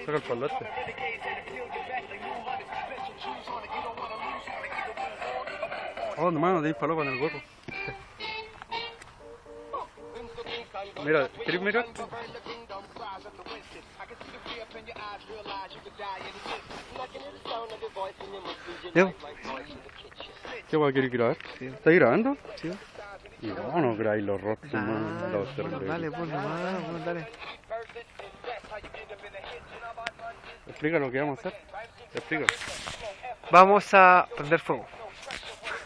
Saca el palo este. Oh, hermano, te disparó con el gorro. Mira, ¿quieres mirar? ¿Ya? ¿Qué va a querer grabar? Sí. ¿Estás grabando? Sí. Y no grabáis los rostros, Dale, no, terrible. dale, pues nomás, pues, dale. Explica lo que vamos a hacer. Explica. Vamos a prender fuego.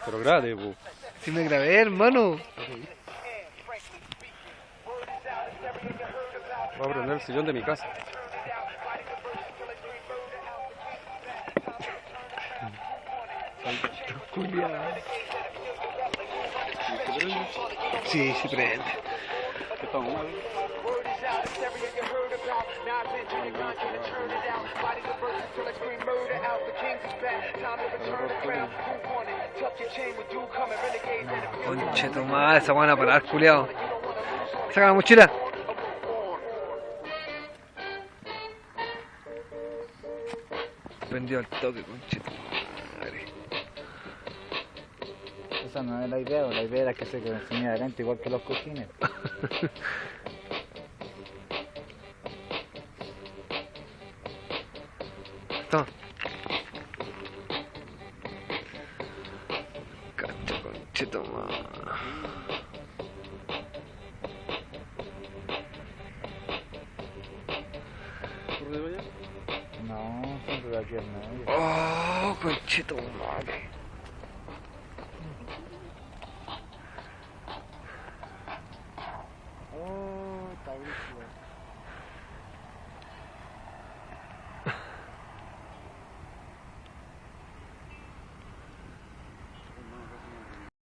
Pero grave, pu. Si me grabé, hermano. Voy a prender el sillón de mi casa. Culia. Sí, sí prende. Estamos mal. Conche tu madre, esa van a parar, culiao. Saca la mochila. Prendió al toque, conche tu madre. Esa no es la idea era que se consumía adelante igual que los cojines. Toma. Cacho, conche tu madre. No, siempre de aquí al medio. Oh, conche tu madre.